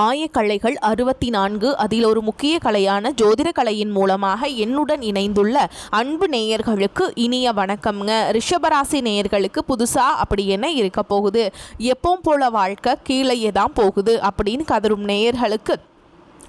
ஆயக்கலைகள் 64 அதில் ஒரு முக்கிய கலையான ஜோதிட கலையின் மூலமாக என்னுடன் இணைந்துள்ள அன்பு நேயர்களுக்கு இனிய வணக்கம்ங்க. ரிஷபராசி நேயர்களுக்கு புதுசா அப்படி என்ன இருக்க போகுது, எப்பவும் போல வாழ்க்கை கீழேயே தான் போகுது அப்படின்னு கதரும் நேயர்களுக்கு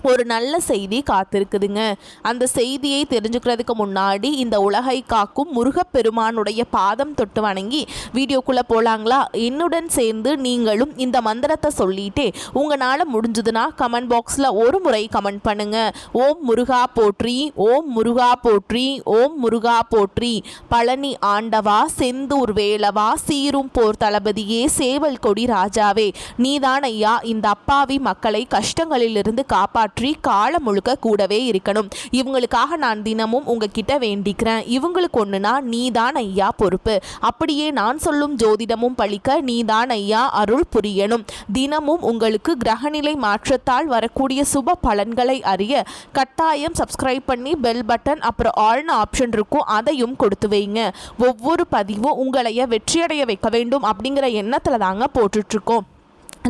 ஒரு நல்ல செய்தி காத்திருக்குதுங்க. அந்த செய்தியை தெரிஞ்சுக்கிறதுக்கு முன்னாடி இந்த உலகை காக்கும் முருகப்பெருமானுடைய பாதம் தொட்டு வணங்கி வீடியோக்குள்ளே போகலாங்களா? என்னுடன் சேர்ந்து நீங்களும் இந்த மந்திரத்தை சொல்லிட்டே உங்களால் முடிஞ்சதுன்னா கமெண்ட் பாக்ஸில் ஒரு முறை கமெண்ட் பண்ணுங்க. ஓம் முருகா போற்றி, ஓம் முருகா போற்றி, ஓம் முருகா போற்றி. பழனி ஆண்டவா, செந்தூர் வேலவா, சீரும் போர் தளபதியே, சேவல் கொடி ராஜாவே, நீதான் ஐயா இந்த அப்பாவி மக்களை கஷ்டங்களிலிருந்து காப்பாற்ற காலம் முழுக்க கூடவே இருக்கணும். இவங்களுக்காக நான் தினமும் உங்ககிட்ட வேண்டிக்கிறேன். இவங்களுக்கு ஒண்ணுனா நீதான் ஐயா பொறுப்பு. அப்படியே நான் சொல்லும் ஜோதிடமும் பழிக்க நீதான் ஐயா அருள் புரியணும். தினமும் உங்களுக்கு கிரகநிலை மாற்றத்தால் வரக்கூடிய சுப பலன்களை அறிய கட்டாயம் சப்ஸ்கிரைப் பண்ணி பெல் பட்டன் அப்புறம் ஆல்னு ஆப்ஷன் இருக்கும், அதையும் கொடுத்து வைங்க. ஒவ்வொரு பதிவும் உங்களைய வெற்றியடைய வைக்க வேண்டும் அப்படிங்கிற எண்ணத்துல தாங்க போட்டுட்டு இருக்கோம்.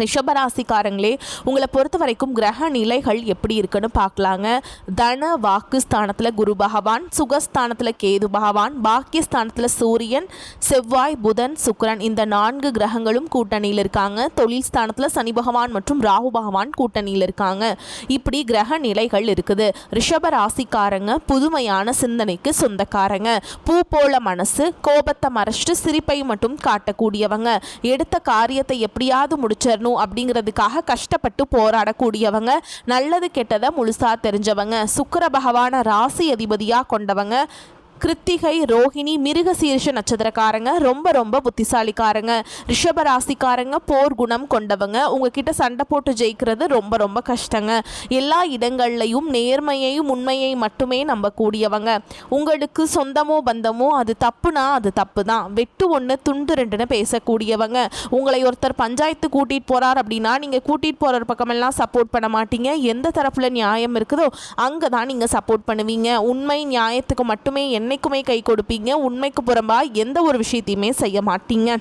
ரிஷபராசிக்காரங்களே, உங்களை பொறுத்த வரைக்கும் கிரக நிலைகள் எப்படி இருக்குன்னு பார்க்கலாங்க. தன வாக்கு ஸ்தானத்தில் குரு பகவான், சுகஸ்தானத்தில் கேது பகவான், பாக்கியஸ்தானத்தில் சூரியன், செவ்வாய், புதன், சுக்கிரன் இந்த 4 கிரகங்களும் கூட்டணியில் இருக்காங்க. தொழில் ஸ்தானத்தில் சனி பகவான் மற்றும் ராகு பகவான் கூட்டணியில் இருக்காங்க. இப்படி கிரக நிலைகள் இருக்குது. ரிஷபராசிக்காரங்க புதுமையான சிந்தனைக்கு சொந்தக்காரங்க. பூ போல மனசு, கோபத்தை மறைச்சிட்டு சிரிப்பை மட்டும் காட்டக்கூடியவங்க. எடுத்த காரியத்தை எப்படியாவது முடிச்சிடணும் அப்படிங்கிறதுக்காக கஷ்டப்பட்டு போராடக்கூடியவங்க. நல்லது கெட்டதை முழுசா தெரிஞ்சவங்க. சுக்கிர பகவான ராசி அதிபதியா கொண்டவங்க. கிருத்திகை, ரோஹிணி, மிருகசீரிஷ நட்சத்திரக்காரங்க ரொம்ப ரொம்ப புத்திசாலிக்காரங்க. ரிஷபராசிக்காரங்க போர் குணம் கொண்டவங்க. உங்ககிட்ட சண்டை போட்டு ஜெயிக்கிறது ரொம்ப ரொம்ப கஷ்டங்க. எல்லா இடங்கள்லையும் நேர்மையையும் உண்மையை மட்டுமே நம்பக்கூடியவங்க. உங்களுக்கு சொந்தமோ பந்தமோ அது தப்புனா அது தப்பு தான், வெட்டு ஒன்று துண்டு ரெண்டுன்னு பேசக்கூடியவங்க. உங்களை ஒருத்தர் பஞ்சாயத்து கூட்டிகிட்டு போகிறார் அப்படின்னா நீங்கள் கூட்டிகிட்டு போகிற பக்கமெல்லாம் சப்போர்ட் பண்ண மாட்டீங்க. எந்த தரப்பில் நியாயம் இருக்குதோ அங்கே தான் நீங்கள் சப்போர்ட் பண்ணுவீங்க. உண்மை நியாயத்துக்கு மட்டுமே என்னைக்குமே கை கொடுப்பீங்க. உண்மைக்கு புறம்பா எந்த ஒரு விஷயத்தையுமே செய்ய மாட்டீங்க.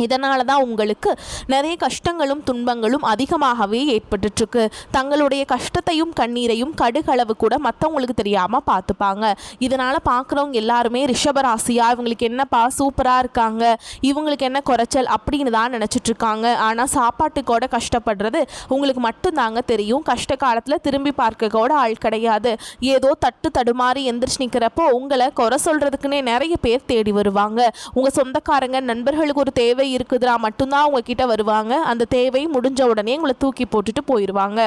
இதனால தான் உங்களுக்கு நிறைய கஷ்டங்களும் துன்பங்களும் அதிகமாகவே ஏற்பட்டுருக்கு. தங்களுடைய கஷ்டத்தையும் கண்ணீரையும் கடுகளவு கூட மற்றவங்களுக்கு தெரியாமல் பார்த்துப்பாங்க. இதனால் பார்க்குறவங்க எல்லாருமே ரிஷபராசியா இவங்களுக்கு என்னப்பா சூப்பராக இருக்காங்க, இவங்களுக்கு என்ன குறைச்சல் அப்படின்னு தான் நினச்சிட்ருக்காங்க. ஆனால் சாப்பாட்டுக்கூட கஷ்டப்படுறது உங்களுக்கு மட்டும்தாங்க தெரியும். கஷ்ட காலத்தில் திரும்பி பார்க்க கூட ஆள் கிடையாது. ஏதோ தட்டு தடுமாறி எந்திரிச்சு நிற்கிறப்போ உங்களை குறை சொல்கிறதுக்குன்னே நிறைய பேர் தேடி வருவாங்க. உங்கள் சொந்தக்காரங்க நண்பர்களுக்கு ஒரு தேவை இருக்குதுரா மட்டும்தான் உங்ககிட்ட வருவாங்க. அந்த தேவை முடிஞ்ச உடனே உங்களை தூக்கி போட்டுட்டு போயிடுவாங்க.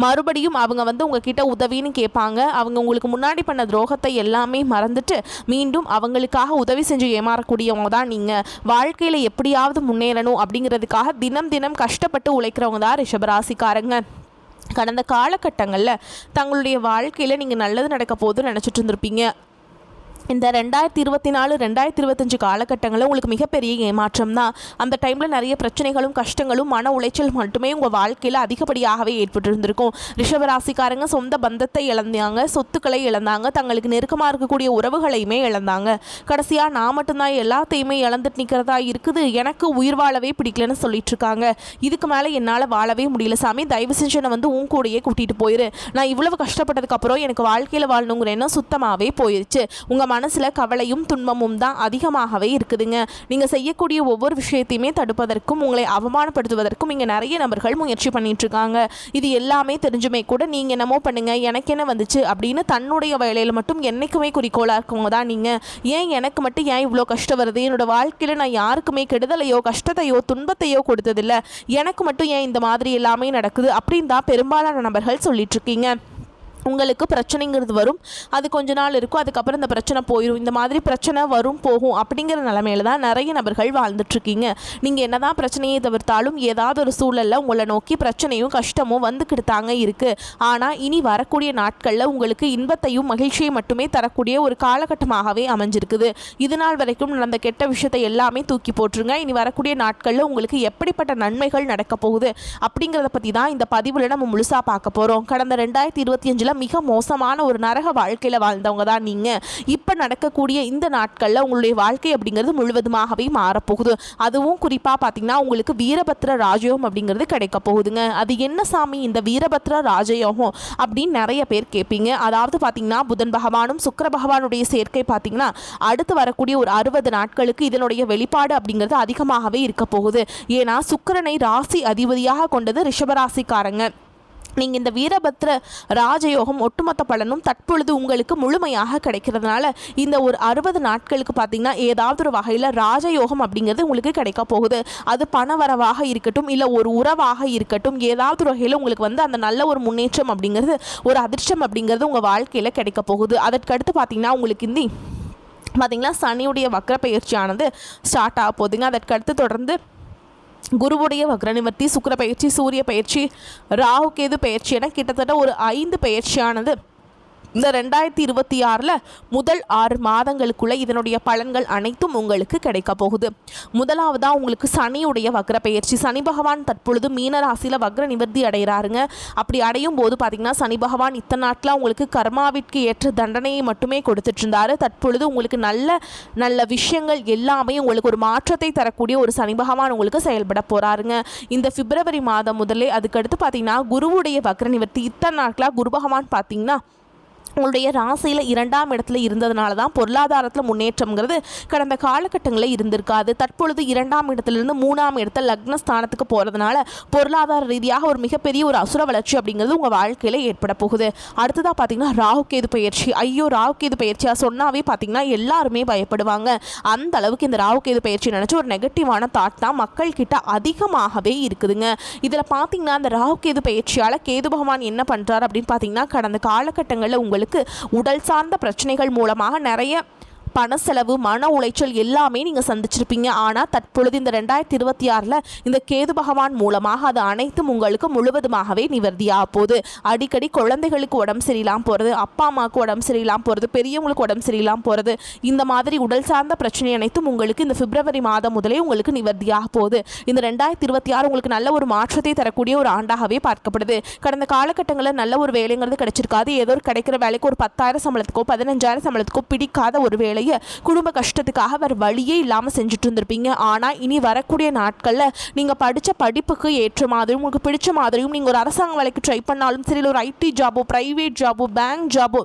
மறுபடியும் அவங்க உங்ககிட்ட உதவின்னு கேட்பாங்க. அவங்க உங்களுக்கு முன்னாடி பண்ண துரோகத்தை எல்லாமே மறந்துட்டு மீண்டும் அவங்களுக்காக உதவி செஞ்சு ஏமாறக்கூடியவங்க தான் நீங்கள். வாழ்க்கையில் எப்படியாவது முன்னேறணும் அப்படிங்கிறதுக்காக தினம் தினம் கஷ்டப்பட்டு உழைக்கிறவங்க தான் ரிஷபராசிக்காரங்க. கடந்த காலகட்டங்களில் தங்களுடைய வாழ்க்கையில் நீங்கள் நல்லது நடக்க போதுன்னு நினச்சிட்டு இருந்திருப்பீங்க. இந்த 2024 2025 காலகட்டங்களில் உங்களுக்கு மிகப்பெரிய ஏமாற்றம் தான். அந்த டைமில் நிறைய பிரச்சனைகளும் கஷ்டங்களும் மன உளைச்சல் மட்டுமே உங்கள் வாழ்க்கையில் அதிகப்படியாகவே ஏற்பட்டு இருந்திருக்கும். ரிஷபராசிக்காரங்க சொந்த பந்தத்தை இழந்தாங்க, சொத்துக்களை இழந்தாங்க, தங்களுக்கு நெருக்கமாக இருக்கக்கூடிய உறவுகளையுமே இழந்தாங்க. கடைசியாக நான் மட்டும்தான் எல்லாத்தையுமே இழந்துட்டு நிற்கிறதா இருக்குது, எனக்கு உயிர் வாழவே பிடிக்கலன்னு சொல்லிட்டு இருக்காங்க. இதுக்கு மேலே என்னால் வாழவே முடியல சாமி, தயவு செஞ்சு என்னை உன் கூடையே கூட்டிகிட்டு போயிரு. நான் இவ்வளவு கஷ்டப்பட்டதுக்கப்புறம் எனக்கு வாழ்க்கையில் வாழணுங்கிற எண்ணம் சுத்தமாகவே போயிடுச்சு. உங்கள் மனசுல கவலையும் துன்பமும் தான் அதிகமாகவே இருக்குதுங்க. நீங்க செய்யக்கூடிய ஒவ்வொரு விஷயத்தையுமே தடுப்பதற்கும் உங்களை அவமானப்படுத்துவதற்கும் இங்க நிறைய நபர்கள் முயற்சி பண்ணிட்டு இருக்காங்க. இது எல்லாமே தெரிஞ்சுமே கூட நீங்க என்னமோ பண்ணுங்க, எனக்கு என்ன வந்துச்சு அப்படின்னு தன்னுடைய வேலையில மட்டும் என்னைக்குமே குறிக்கோளா இருக்கவங்க தான் நீங்க. ஏன் எனக்கு மட்டும் ஏன் இவ்வளோ கஷ்டம் வருது, என்னோட வாழ்க்கையில நான் யாருக்குமே கெடுதலையோ கஷ்டத்தையோ துன்பத்தையோ கொடுத்ததில்லை, எனக்கு மட்டும் ஏன் இந்த மாதிரி எல்லாமே நடக்குது அப்படின்னு தான் பெரும்பாலான நபர்கள் சொல்லிட்டு இருக்கீங்க. உங்களுக்கு பிரச்சனைங்கிறது வரும், அது கொஞ்ச நாள் இருக்கும், அதுக்கப்புறம் இந்த பிரச்சனை போயிடும். இந்த மாதிரி பிரச்சனை வரும் போகும் அப்படிங்கிற நிலைமையில தான் நிறைய நபர்கள் வாழ்ந்துட்டுருக்கீங்க. நீங்கள் என்ன தான் பிரச்சனையை தவிர்த்தாலும் ஏதாவது ஒரு சூழலில் உங்களை நோக்கி பிரச்சனையும் கஷ்டமும் வந்துக்கிட்டு தாங்க இருக்குது. ஆனால் இனி வரக்கூடிய நாட்களில் உங்களுக்கு இன்பத்தையும் மகிழ்ச்சியை மட்டுமே தரக்கூடிய ஒரு காலகட்டமாகவே அமைஞ்சிருக்குது. இது நாள் வரைக்கும் நடந்த கெட்ட விஷயத்தை எல்லாமே தூக்கி போட்டுருங்க. இனி வரக்கூடிய நாட்களில் உங்களுக்கு எப்படிப்பட்ட நன்மைகள் நடக்க போகுது அப்படிங்கிறத பற்றி தான் இந்த பதிவில் நம்ம முழுசாக பார்க்க போகிறோம். கடந்த 2025 மிக மோசமான ஒரு நரக வாழ்க்கையில் வாழ்ந்தவங்க தான் நீங்கள். இப்போ நடக்கக்கூடிய இந்த நாட்களில் உங்களுடைய வாழ்க்கை அப்படிங்கிறது முழுவதுமாகவே மாறப்போகுது. அதுவும் குறிப்பாக பார்த்தீங்கன்னா உங்களுக்கு வீரபத்ர ராஜயோகம் அப்படிங்கிறது கிடைக்க போகுதுங்க. அது என்ன சாமி இந்த வீரபத்ர ராஜயோகம் அப்படின்னு நிறைய பேர் கேட்பீங்க. அதாவது பார்த்தீங்கன்னா புதன் பகவானும் சுக்கிர பகவானுடைய சேர்க்கை பார்த்தீங்கன்னா அடுத்து வரக்கூடிய ஒரு 60 நாட்களுக்கு இதனுடைய வெளிப்பாடு அப்படிங்கிறது அதிகமாகவே இருக்க போகுது. ஏன்னா சுக்கிரனை ராசி அதிபதியாக கொண்டது ரிஷபராசிக்காரங்க. நீங்கள் இந்த வீரபத்ர ராஜயோகம் ஒட்டுமொத்த பலனும் தற்பொழுது உங்களுக்கு முழுமையாக கிடைக்கிறதுனால இந்த ஒரு 60 நாட்களுக்கு பார்த்தீங்கன்னா ஏதாவது ஒரு வகையில் ராஜயோகம் அப்படிங்கிறது உங்களுக்கு கிடைக்க போகுது. அது பணவரவாக இருக்கட்டும், இல்லை ஒரு உறவாக இருக்கட்டும், ஏதாவது ஒரு வகையில் உங்களுக்கு வந்து அந்த நல்ல ஒரு முன்னேற்றம் அப்படிங்கிறது, ஒரு அதிர்ஷ்டம் அப்படிங்கிறது உங்கள் வாழ்க்கையில் கிடைக்க போகுது. அதற்கடுத்து பார்த்தீங்கன்னா உங்களுக்கு இந்த பார்த்தீங்கன்னா சனியுடைய வக்ர பயிற்சியானது ஸ்டார்ட் ஆக போகுதுங்க. அதற்கடுத்து தொடர்ந்து குருவுடைய வக்ர நிவர்த்தி, சுக்கிர பயிற்சி, சூரிய பயிற்சி, ராகு கேது பயிற்சி என கிட்டத்தட்ட ஒரு 5 பயிற்சியானது இந்த 2026 முதல் 6 மாதங்களுக்குள்ள இதனுடைய பலன்கள் அனைத்தும் உங்களுக்கு கிடைக்க போகுது. முதலாவதாக உங்களுக்கு சனியுடைய வக்ர பயிற்சி. சனி பகவான் தற்பொழுது மீன ராசியில் வக்ர நிவர்த்தி அடைகிறாருங்க. அப்படி அடையும் போது பார்த்தீங்கன்னா சனி பகவான் இத்தனை நாட்டில் உங்களுக்கு கர்மாவிற்கு ஏற்ற தண்டனையை மட்டுமே கொடுத்துட்டு இருந்தாரு. தற்பொழுது உங்களுக்கு நல்ல நல்ல விஷயங்கள் எல்லாமே உங்களுக்கு ஒரு மாற்றத்தை தரக்கூடிய ஒரு சனி பகவான் உங்களுக்கு செயல்பட போகிறாருங்க இந்த பிப்ரவரி மாதம் முதலே. அதுக்கடுத்து பார்த்தீங்கன்னா குருவுடைய வக்ர நிவர்த்தி. இத்தனை நாட்களாக குரு பகவான் பார்த்தீங்கன்னா உங்களுடைய ராசியில் 2ஆம் இடத்துல இருந்ததுனால தான் பொருளாதாரத்தில் முன்னேற்றம்ங்கிறது கடந்த காலகட்டங்களில் இருந்திருக்காது. தற்பொழுது 2ஆம் இடத்துலேருந்து 3ஆம் இடத்துல லக்னஸ்தானத்துக்கு போகிறதுனால பொருளாதார ரீதியாக ஒரு மிகப்பெரிய ஒரு அசுர வளர்ச்சி அப்படிங்கிறது உங்கள் வாழ்க்கையில் ஏற்பட போகுது. அடுத்ததாக பார்த்தீங்கன்னா ராகுகேது பயிற்சி. ஐயோ ராகுகேது பயிற்சியாக சொன்னாவே பார்த்தீங்கன்னா எல்லாருமே பயப்படுவாங்க. அந்த அளவுக்கு இந்த ராகுகேது பயிற்சி நினச்சி ஒரு நெகட்டிவான தாட் தான் மக்கள் கிட்ட அதிகமாகவே இருக்குதுங்க. இதில் பார்த்தீங்கன்னா அந்த ராகுகேது பயிற்சியால் கேது பகவான் என்ன பண்ணுறாரு அப்படின்னு பார்த்தீங்கன்னா கடந்த காலகட்டங்களில் உங்களுக்கு உடல் சார்ந்த பிரச்சனைகள் மூலமாக நிறைய பண செலவு, மன உளைச்சல் எல்லாமே நீங்கள் சந்திச்சிருப்பீங்க. ஆனால் தற்பொழுது இந்த 2026 இந்த கேது பகவான் மூலமாக அது அனைத்தும் உங்களுக்கு முழுவதுமாகவே நிவர்த்தியாக போகுது. அடிக்கடி குழந்தைகளுக்கு உடம்பு சரியில்லாமல் போகிறது, அப்பா அம்மாவுக்கு உடம்பு சரியில்லாமல் போகிறது, பெரியவங்களுக்கு உடம்பு சரியில்லாமல் போகிறது, இந்த மாதிரி உடல் சார்ந்த பிரச்சனை அனைத்தும் உங்களுக்கு இந்த பிப்ரவரி மாதம் முதலே உங்களுக்கு நிவர்த்தியாக போகுது. இந்த 2026 உங்களுக்கு நல்ல ஒரு மாற்றத்தை தரக்கூடிய ஒரு ஆண்டாகவே பார்க்கப்படுது. கடந்த காலகட்டங்களில் நல்ல ஒரு வேலைங்கிறது கிடைச்சிருக்காது. ஏதோ ஒரு கிடைக்கிற வேலைக்கு ஒரு 10,000 சம்பளத்துக்கோ 15,000 சம்பளத்துக்கோ பிடிக்காத ஒரு வேலை குடும்ப கஷ்டத்துக்காக வேறு வழியே இல்லாமல் செஞ்சுட்டு இருந்திருப்பீங்க. ஆனால் இனி வரக்கூடிய நாட்களில் நீங்கள் படித்த படிப்புக்கு ஏற்ற மாதிரியும் உங்களுக்கு பிடிச்ச மாதிரியும் நீங்கள் ஒரு அரசாங்க வேலைக்கு ட்ரை பண்ணாலும் சரி, ஒரு ஐடி ஜாபோ, ப்ரைவேட் ஜாபோ, பேங்க் ஜாபோ,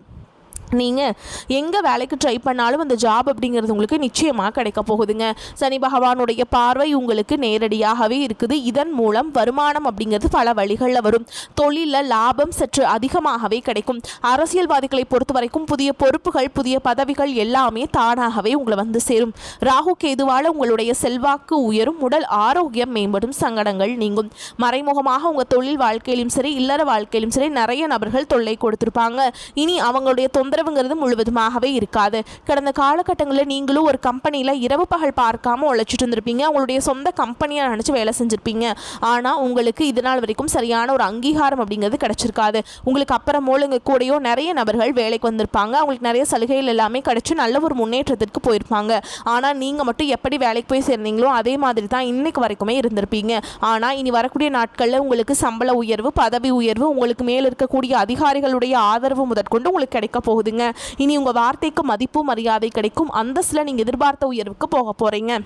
நீங்கள் எங்கே வேலைக்கு ட்ரை பண்ணாலும் அந்த ஜாப் அப்படிங்கிறது உங்களுக்கு நிச்சயமாக கிடைக்க போகுதுங்க. சனி பகவானுடைய பார்வை உங்களுக்கு நேரடியாகவே இருக்குது. இதன் மூலம் வருமானம் அப்படிங்கிறது பல வழிகளில் வரும். தொழிலில் லாபம் சற்று அதிகமாகவே கிடைக்கும். அரசியல்வாதிகளை பொறுத்த வரைக்கும் புதிய பொறுப்புகள், புதிய பதவிகள் எல்லாமே தானாகவே உங்களை வந்து சேரும். ராகு கேதுவால் உங்களுடைய செல்வாக்கு உயரும், உடல் ஆரோக்கியம் மேம்படும், சங்கடங்கள் நீங்கும். மறைமுகமாக உங்கள் தொழில் வாழ்க்கையிலும் சரி, இல்லற வாழ்க்கையிலும் சரி நிறைய நபர்கள் தொல்லை கொடுத்துருப்பாங்க. இனி அவங்களுடைய தொந்தரவுங்கிறது முழுவதுமாகவே இருக்காது. கடந்த காலகட்டங்களில் நீங்களும் ஒரு கம்பெனியில் இரவு பகல் பார்க்காம உழைச்சிட்டு இருந்திருப்பீங்க. உங்களுடைய சொந்த கம்பெனியை நினச்சி வேலை செஞ்சுருப்பீங்க. ஆனால் உங்களுக்கு இது நாள் வரைக்கும் சரியான ஒரு அங்கீகாரம் அப்படிங்கிறது கிடைச்சிருக்காது. உங்களுக்கு அப்புறமோல் இங்கே கூடயோ நிறைய நபர்கள் வேலைக்கு வந்திருப்பாங்க. அவங்களுக்கு நிறைய சலுகைகள் எல்லாமே கிடைச்சி நல்ல ஒரு முன்னேற்றத்திற்கு போயிருப்பாங்க. ஆனால் நீங்கள் மட்டும் எப்படி வேலைக்கு போய் சேர்ந்தீங்களோ அதே மாதிரி தான் இன்னைக்கு வரைக்குமே இருந்திருப்பீங்க. ஆனால் இனி வரக்கூடிய நாட்களில் உங்களுக்கு சம்பள உயர்வு, பதவி உயர்வு, உங்களுக்கு மேல் இருக்கக்கூடிய அதிகாரிகளுடைய ஆதரவு முதற்கொண்டு உங்களுக்கு கிடைக்க போகுது. இனி உங்க வார்த்தைக்கு மதிப்பு மரியாதை கிடைக்கும். அந்தஸ்தில் நீங்க எதிர்பார்த்த உயர்வுக்கு போக போறீங்க.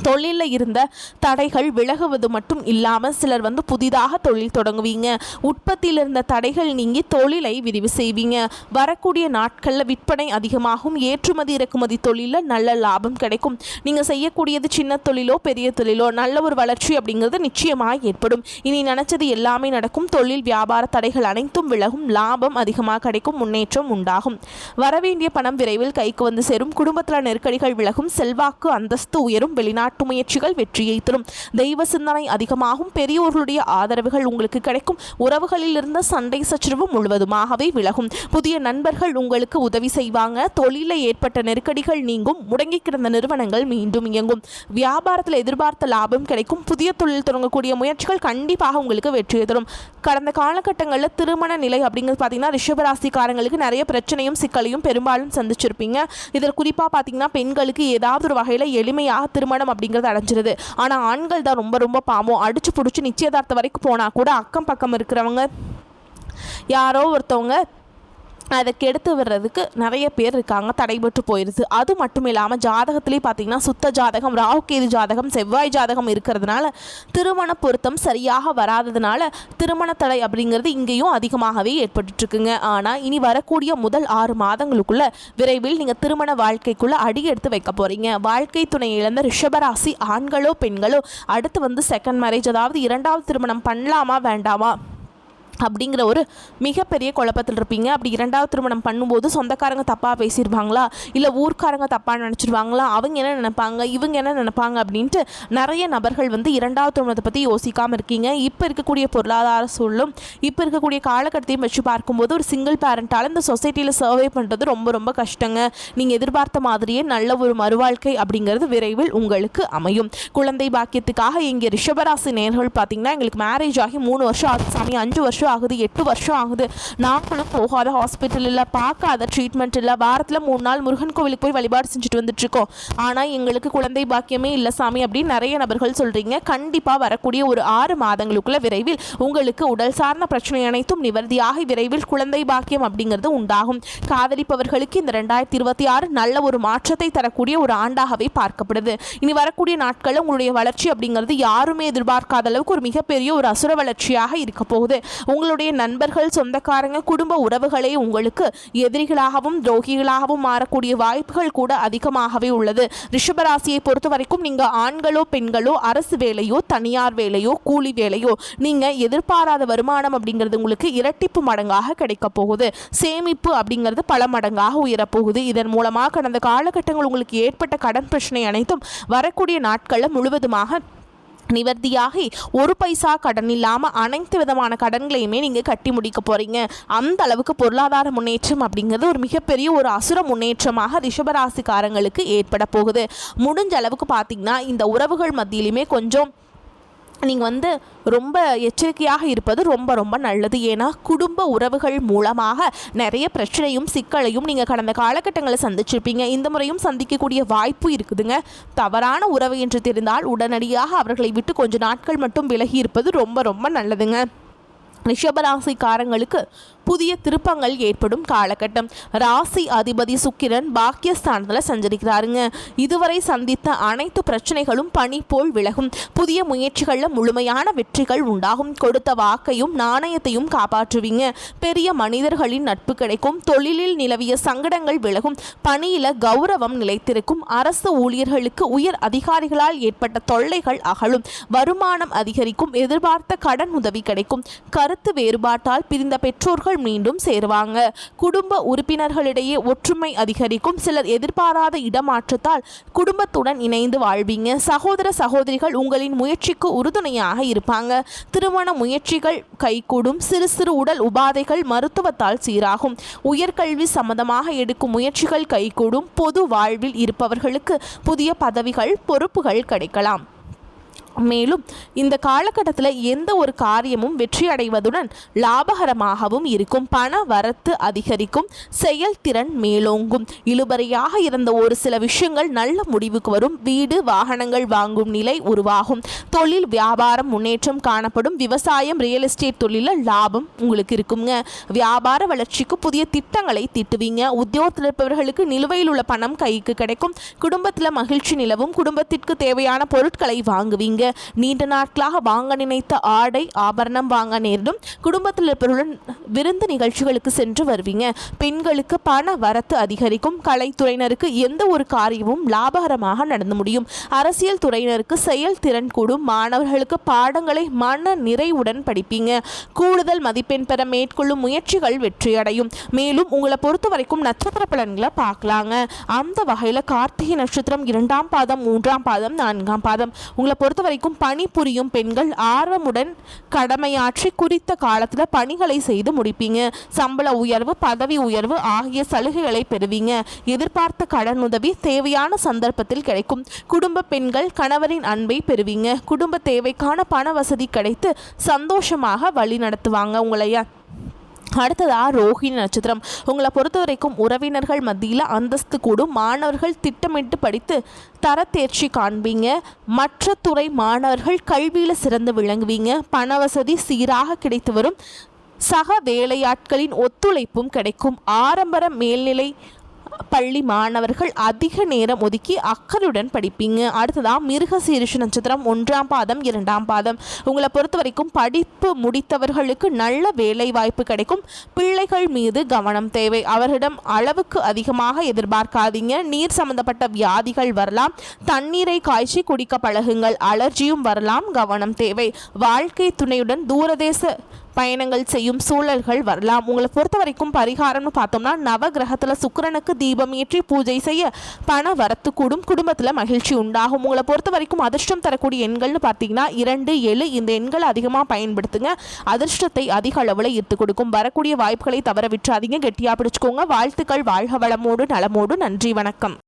தொழிலில் இருந்த தடைகள் விலகுவது மட்டும் இல்லாமல் சிலர் வந்து புதிதாக தொழில் தொடங்குவீங்க. உற்பத்தியில் இருந்த தடைகள் நீங்கி தொழிலை விரிவு செய்வீங்க. வரக்கூடிய நாட்களில் விற்பனை அதிகமாகும். ஏற்றுமதி இறக்குமதி தொழிலில் நல்ல லாபம் கிடைக்கும். நீங்கள் செய்யக்கூடியது சின்ன தொழிலோ பெரிய தொழிலோ நல்ல ஒரு வளர்ச்சி அப்படிங்கிறது நிச்சயமாக ஏற்படும். இனி நினச்சது எல்லாமே நடக்கும். தொழில் வியாபார தடைகள் அனைத்தும் விலகும். லாபம் அதிகமாக கிடைக்கும். முன்னேற்றம் உண்டாகும். வரவேண்டிய பணம் விரைவில் கைக்கு வந்து சேரும். குடும்பத்தில் நெருக்கடிகள் விலகும். செல்வாக்கு அந்தஸ்து உயரும். வெளிநாட்டு முயற்சிகள் வெற்றியை தரும். தெய்வ சிந்தனை அதிகமாகும். பெரியோர்களுடைய ஆதரவுகள் உங்களுக்கு கிடைக்கும். உறவுகளில் இருந்த சண்டை சச்சரவு முழுவதுமாகவே விலகும். புதிய நண்பர்கள் உங்களுக்கு உதவி செய்வாங்க. தொழிலில் ஏற்பட்ட நெருக்கடிகள் நீங்கும். முடங்கி கிடந்த நிறுவனங்கள் மீண்டும் இயங்கும். வியாபாரத்தில் எதிர்பார்த்த லாபம் கிடைக்கும். புதிய தொழில் தொடங்கக்கூடிய முயற்சிகள் கண்டிப்பாக உங்களுக்கு வெற்றியை தரும். கடந்த காலகட்டங்களில் திருமண நிலை அப்படிங்கிறது பார்த்தீங்கன்னா ரிஷபராசிக்காரங்களுக்கு நிறைய பிரச்சனையும் சிக்கலையும் பெரும்பாலும் சந்திச்சிருப்பீங்க. இதில் குறிப்பாக பார்த்தீங்கன்னா பெண்களுக்கு ஏதாவது ஒரு வகையில் எளிமையாக திருமணம் அப்படிங்கிறது அடைஞ்சிருது. ஆனால் ஆண்கள் தான் ரொம்ப ரொம்ப பாவம். அடிச்சு பிடிச்சி நிச்சயதார்த்தம் வரைக்கும் போனால் கூட அக்கம் பக்கம் இருக்கிறவங்க யாரோ ஒருத்தவங்க அதை கெடுத்து விடுறதுக்கு நிறைய பேர் இருக்காங்க, தடைபட்டு போயிடுது. அது மட்டும் இல்லாமல் ஜாதகத்திலே பார்த்திங்கன்னா சுத்த ஜாதகம், ராகுகேது ஜாதகம், செவ்வாய் ஜாதகம் இருக்கிறதுனால திருமண பொருத்தம் சரியாக வராததுனால திருமண தடை அப்படிங்கிறது இங்கேயும் அதிகமாகவே ஏற்பட்டுருக்குங்க. ஆனால் இனி வரக்கூடிய முதல் 6 மாதங்களுக்குள்ள விரைவில் நீங்கள் திருமண வாழ்க்கைக்குள்ளே அடி எடுத்து வைக்க போகிறீங்க. வாழ்க்கை துணை இழந்த ரிஷபராசி ஆண்களோ பெண்களோ அடுத்து செகண்ட் மேரேஜ், அதாவது 2வது திருமணம் பண்ணலாமா வேண்டாமா அப்படிங்கிற ஒரு மிகப்பெரிய குழப்பத்தில் இருப்பீங்க. அப்படி 2வது திருமணம் பண்ணும்போது சொந்தக்காரங்க தப்பாக பேசிடுவாங்களா, இல்லை ஊர்க்காரங்க தப்பாக நினச்சிடுவாங்களா, அவங்க என்ன நினைப்பாங்க, இவங்க என்ன நினைப்பாங்க அப்படின்ட்டு நிறைய நபர்கள் 2வது திருமணத்தை பற்றி யோசிக்காமல் இருக்கீங்க. இப்போ இருக்கக்கூடிய பொருளாதார சூழலும் இப்போ இருக்கக்கூடிய காலகட்டத்தையும் வச்சு பார்க்கும்போது ஒரு சிங்கிள் பேரண்டால் இந்த சொசைட்டியில் சர்வே பண்ணுறது ரொம்ப ரொம்ப கஷ்டங்க. நீங்கள் எதிர்பார்த்த மாதிரியே நல்ல ஒரு மறுவாழ்க்கை அப்படிங்கிறது விரைவில் உங்களுக்கு அமையும். குழந்தை பாக்கியத்துக்காக இங்கே ரிஷபராசி நேயர்கள் பார்த்தீங்கன்னா எங்களுக்கு மேரேஜ் ஆகி 3 வருஷம் ஆகுது சாமி, 5 வருஷம் ஆகுது, 8 வருஷம் ஆகுது, நாங்களும் போகாத ஹாஸ்பிட்டல் இல்லை, பார்க்காத ட்ரீட்மெண்ட் இல்லை, வாரத்தில் 3 நாள் முருகன் கோவிலுக்கு போய் வழிபாடு செஞ்சுட்டு வந்துட்டுருக்கோம், ஆனால் எங்களுக்கு குழந்தை பாக்கியமே இல்லை சாமி அப்படின்னு நிறைய நபர்கள் சொல்கிறீங்க. கண்டிப்பாக வரக்கூடிய ஒரு 6 மாதங்களுக்குள்ள விரைவில் உங்களுக்கு உடல் சார்ந்த பிரச்சனை அனைத்தும் நிவர்த்தியாகி விரைவில் குழந்தை பாக்கியம் அப்படிங்கிறது உண்டாகும். காதலிப்பவர்களுக்கு இந்த 2026 நல்ல ஒரு மாற்றத்தை தரக்கூடிய ஒரு ஆண்டாகவே பார்க்கப்படுது. இனி வரக்கூடிய நாட்களில் உங்களுடைய வளர்ச்சி அப்படிங்கிறது யாருமே எதிர்பார்க்காத அளவுக்கு ஒரு மிகப்பெரிய ஒரு அசுர வளர்ச்சியாக இருக்க போகுது. உங்களுடைய நண்பர்கள், சொந்தக்காரங்க, குடும்ப உறவுகளே உங்களுக்கு எதிரிகளாகவும் துரோகிகளாகவும் மாறக்கூடிய வாய்ப்புகள் கூட அதிகமாகவே உள்ளது. ரிஷபராசியை பொறுத்த வரைக்கும் நீங்கள் ஆண்களோ பெண்களோ அரசு வேலையோ தனியார் வேலையோ கூலி வேலையோ நீங்கள் எதிர்பாராத வருமானம் அப்படிங்கிறது உங்களுக்கு இரட்டிப்பு மடங்காக கிடைக்க போகுது. சேமிப்பு அப்படிங்கிறது பல மடங்காக உயரப்போகுது. இதன் மூலமாக கடந்த காலகட்டங்கள் உங்களுக்கு ஏற்பட்ட கடன் பிரச்சனை அனைத்தும் வரக்கூடிய நாட்களில் முழுவதுமாக நிவர்த்தியாகி ஒரு பைசா கடன் இல்லாமல் அனைத்து விதமான கடன்களையுமே நீங்கள் கட்டி முடிக்க போகிறீங்க. அந்த அளவுக்கு பொருளாதார முன்னேற்றம் அப்படிங்கிறது ஒரு மிகப்பெரிய ஒரு அசுர முன்னேற்றமாக ரிஷபராசிக்காரங்களுக்கு ஏற்பட போகுது. முடிஞ்ச அளவுக்கு பார்த்திங்கன்னா இந்த உறவுகள் மத்தியிலுமே கொஞ்சம் நீங்கள் ரொம்ப எச்சரிக்கையாக இருப்பது ரொம்ப ரொம்ப நல்லது. ஏன்னா குடும்ப உறவுகள் மூலமாக நிறைய பிரச்சனையும் சிக்கலையும் நீங்கள் கடந்த காலகட்டங்களை சந்திச்சிருப்பீங்க. இந்த முறையும் சந்திக்கக்கூடிய வாய்ப்பு இருக்குதுங்க. தவறான உறவு என்று தெரிந்தால் உடனடியாக அவர்களை விட்டு கொஞ்ச நாட்கள் மட்டும் விலகி இருப்பது ரொம்ப ரொம்ப நல்லதுங்க. ரிஷபராசிக்காரங்களுக்கு புதிய திருப்பங்கள் ஏற்படும் காலகட்டம். ராசி அதிபதி சுக்கிரன் பாக்கியஸ்தானத்தில் சஞ்சரிக்கிறாருங்க. இதுவரை சந்தித்த அனைத்து பிரச்சனைகளும் பனி போல் விலகும். புதிய முயற்சிகளில் முழுமையான வெற்றிகள் உண்டாகும். கொடுத்த வாக்கையும் நாணயத்தையும் காப்பாற்றுவீங்க. பெரிய மனிதர்களின் நட்பு கிடைக்கும். தொழிலில் நிலவிய சங்கடங்கள் விலகும். பணியில கௌரவம் நிலைத்திருக்கும். அரசு ஊழியர்களுக்கு உயர் அதிகாரிகளால் ஏற்பட்ட தொல்லைகள் அகலும். வருமானம் அதிகரிக்கும். எதிர்பார்த்த கடன் உதவி கிடைக்கும். கருத்து வேறுபாட்டால் பிரிந்த பெற்றோர்கள் மீண்டும் சேருவாங்க. குடும்ப உறுப்பினர்களிடையே ஒற்றுமை அதிகரிக்கும். சிலர் எதிர்பாராத இடமாற்றத்தால் குடும்பத்துடன் இணைந்து வாழ்வீங்க. சகோதர சகோதரிகள் உங்களின் முயற்சிக்கு உறுதுணையாக இருப்பாங்க. திருமண முயற்சிகள் கைகூடும். சிறு சிறு உடல் உபாதைகள் மருத்துவத்தால் சீராகும். உயர்கல்வி சம்பந்தமாக எடுக்கும் முயற்சிகள் கைகூடும். பொது வாழ்வில் இருப்பவர்களுக்கு புதிய பதவிகள், பொறுப்புகள் கிடைக்கலாம். மேலும் இந்த காலகட்டத்தில் எந்த ஒரு காரியமும் வெற்றி அடைவதுடன் லாபகரமாகவும் இருக்கும். பண வரத்து அதிகரிக்கும். செயல்திறன் மேலோங்கும். இழுபறியாக இருந்த ஒரு சில விஷயங்கள் நல்ல முடிவுக்கு வரும். வீடு வாகனங்கள் வாங்கும் நிலை உருவாகும். தொழில் வியாபாரம் முன்னேற்றம் காணப்படும். விவசாயம், ரியல் எஸ்டேட் தொழிலில் லாபம் உங்களுக்கு இருக்குங்க. வியாபார வளர்ச்சிக்கு புதிய திட்டங்களை தீட்டுவீங்க. உத்தியோகத்தில் இருப்பவர்களுக்கு நிலுவையில் உள்ள பணம் கைக்கு கிடைக்கும். குடும்பத்தில் மகிழ்ச்சி நிலவும். குடும்பத்திற்கு தேவையான பொருட்களை வாங்குவீங்க. நீண்ட நாட்களாக வாங்க நினைத்த ஆடை ஆபரணம் வாங்க நேரிடும். குடும்பத்தில் இருப்பவர்களுடன் விருந்து நிகழ்ச்சிகளுக்கு சென்று வருவீங்க. பெண்களுக்கு பண வரத்து அதிகரிக்கும். கலைத்துறையினருக்கு எந்த ஒரு காரியமும் லாபகரமாக நடந்து முடியும். அரசியல் துறையினருக்கு செயல்திறன் கூடும். மாணவர்களுக்கு பாடங்களை மன நிறைவுடன் படிப்பீங்க. கூடுதல் மதிப்பெண் பெற மேற்கொள்ளும் முயற்சிகள் வெற்றியடையும். மேலும் உங்களை பொறுத்த வரைக்கும் நட்சத்திர பலன்களை பார்க்கலாங்க. அந்த வகையில் கார்த்திகை நட்சத்திரம் 2ஆம் பாதம், 3ஆம் பாதம், 4ஆம் பாதம் உங்களை பொறுத்த வரைக்கும் பணிபுரியும் பெண்கள் ஆர்வமுடன் கடமையாற்றி குறித்த காலத்தில் பணிகளை செய்து முடிப்பீங்க. சம்பள உயர்வு, பதவி உயர்வு ஆகிய சலுகைகளை பெறுவீங்க. எதிர்பார்த்த கடன் உதவி தேவையான சந்தர்ப்பத்தில் கிடைக்கும். குடும்ப பெண்கள் கணவரின் அன்பை பெறுவீங்க. குடும்ப தேவைக்கான பண வசதி கிடைத்து சந்தோஷமாக வழி நடத்துவாங்க உங்களைய. அடுத்ததாக ரோஹிணி நட்சத்திரம் உங்களை பொறுத்த வரைக்கும் உறவினர்கள் மத்தியில் அந்தஸ்து கூடும். மாணவர்கள் திட்டமிட்டு படித்து தரத்தேர்ச்சி காண்பீங்க. மற்ற துறை மாணவர்கள் கல்வியில் சிறந்து விளங்குவீங்க. பண வசதி சீராக கிடைத்து வரும். சக வேலையாட்களின் ஒத்துழைப்பும் கிடைக்கும். ஆரம்பர மேல்நிலை பள்ளி மாணவர்கள் அதிக நேரம் ஒதுக்கி அக்கறையுடன் படிப்பீங்க. அடுத்ததான் மிருக சீரிஷ நட்சத்திரம் 1ஆம் பாதம் 2ஆம் பாதம். உங்களை பொறுத்த வரைக்கும் படிப்பு முடித்தவர்களுக்கு நல்ல வேலை வாய்ப்பு கிடைக்கும். பிள்ளைகள் மீது கவனம் தேவை. அவர்களிடம் அளவுக்கு அதிகமாக எதிர்பார்க்காதீங்க. நீர் சம்பந்தப்பட்ட வியாதிகள் வரலாம். தண்ணீரை காய்ச்சி குடிக்க பழகுங்கள். அலர்ஜியும் வரலாம், கவனம் தேவை. வாழ்க்கை துணையுடன் தூரதேச பயணங்கள் செய்யும் சூழல்கள் வரலாம். உங்களை பொறுத்த வரைக்கும் பரிகாரம்னு பார்த்தோம்னா நவகிரகத்தில் சுக்கிரனுக்கு தீபம் ஏற்றி பூஜை செய்ய பண வரத்து கூடும். குடும்பத்தில் மகிழ்ச்சி உண்டாகும். உங்களை பொறுத்த வரைக்கும் அதிர்ஷ்டம் தரக்கூடிய எண்கள்னு பார்த்தீங்கன்னா 2, 7 இந்த எண்களை அதிகமாக பயன்படுத்துங்க. அதிர்ஷ்டத்தை அதிக அளவில் ஈர்த்து கொடுக்கும். வரக்கூடிய வாய்ப்புகளை தவற விட்டுறாதீங்க. கெட்டியாக பிடிச்சுக்கோங்க. வாழ்த்துக்கள். வாழ்க வளமோடு நலமோடு. நன்றி, வணக்கம்.